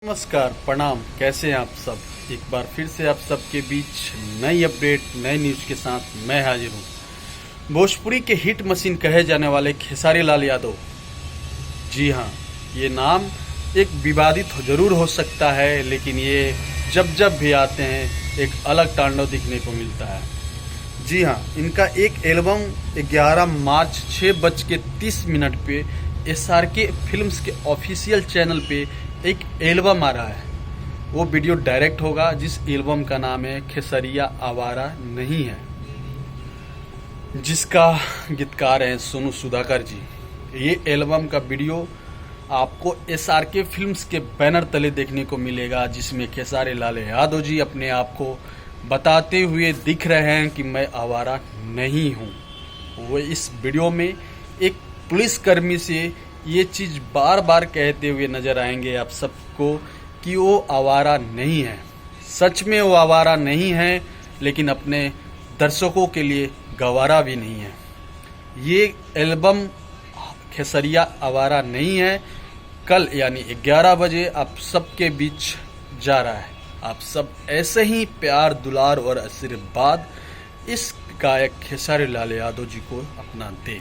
नमस्कार, प्रणाम। कैसे हैं आप सब? एक बार फिर से आप सबके बीच नई अपडेट, नई न्यूज के साथ मैं हाजिर हूं। भोजपुरी के हिट मशीन कहे जाने वाले खेसारी लाल यादव, जी हाँ, ये नाम एक विवादित जरूर हो सकता है, लेकिन ये जब जब भी आते हैं एक अलग तांडव दिखने को मिलता है। जी हाँ, इनका एक एल्बम 11 मार्च 6:30 पे SRK फिल्म्स के ऑफिशियल चैनल पे एक एल्बम आ रहा है। वो वीडियो डायरेक्ट होगा, जिस एल्बम का नाम है खेसरिया आवारा नहीं है, जिसका गीतकार हैं सोनू सुधाकर जी। ये एल्बम का वीडियो आपको SRK फिल्म्स के बैनर तले देखने को मिलेगा, जिसमें खेसारी लाल यादव जी अपने आप को बताते हुए दिख रहे हैं कि मैं आवारा नहीं हूँ। वो इस वीडियो में एक पुलिसकर्मी से ये चीज़ बार बार कहते हुए नजर आएंगे आप सबको कि वो आवारा नहीं है। सच में वो आवारा नहीं है, लेकिन अपने दर्शकों के लिए गवारा भी नहीं है। ये एल्बम खेसरिया आवारा नहीं है कल यानी 11 बजे आप सबके बीच जा रहा है। आप सब ऐसे ही प्यार, दुलार और आशीर्वाद इस गायक खेसारी लाल यादव जी को अपना दें।